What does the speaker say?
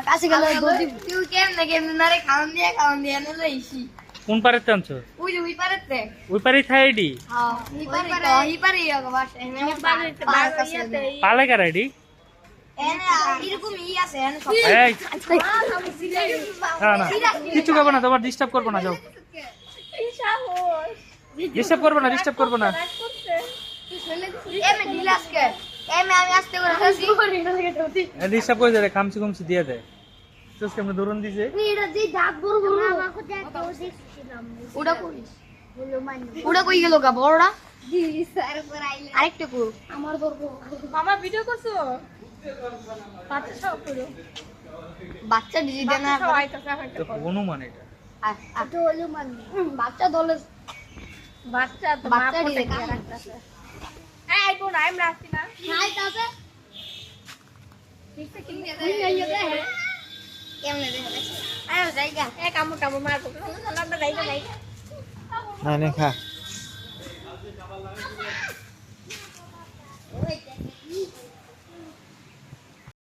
কাছে গেলে তুই কেমনে না রে খাওন দিয়ে না লইছি কোন পারে টানছো ওই পারেতে ওই পারে থাইডি হ্যাঁ ই পারে বাস এনে পারে পালে কার আইডি এনে এরকম আছে এনে সব এই না না কিছু করব না তোমার ডিস্টার্ব করব না যাও ডিস্টার্ব করব না এমে দিলাসকে এমে আমি আসতে করে আসি ডিস্টার্ব করে দে কামচি কামচি দিয়ে দে তোস কেমনে দরুন দিছে এটা যে দাঁত বড় বড় আমাকে দেখতে দেখছিলাম ওটা কই গেল গা বড়টা দিদি স্যার পর আইলে আরেকটা কো আমার ধরবো মামা ভিডিও করছো বাচ্চা সব পুরো বাচ্চা দিদি দেনা সব আইতাছে তো কোন মানে এটা তো হলো মান বাচ্চা দলে বাচ্চা তো বাচ্চা বাচ্চা দিলে দিয়ে রাখতাছে এই কোন আইম রাখছি না নাই তাতে নিচে কি কেমনে দেখা আয় জায়গা এক আমু টামু মারবো না না যাইগা না নে খা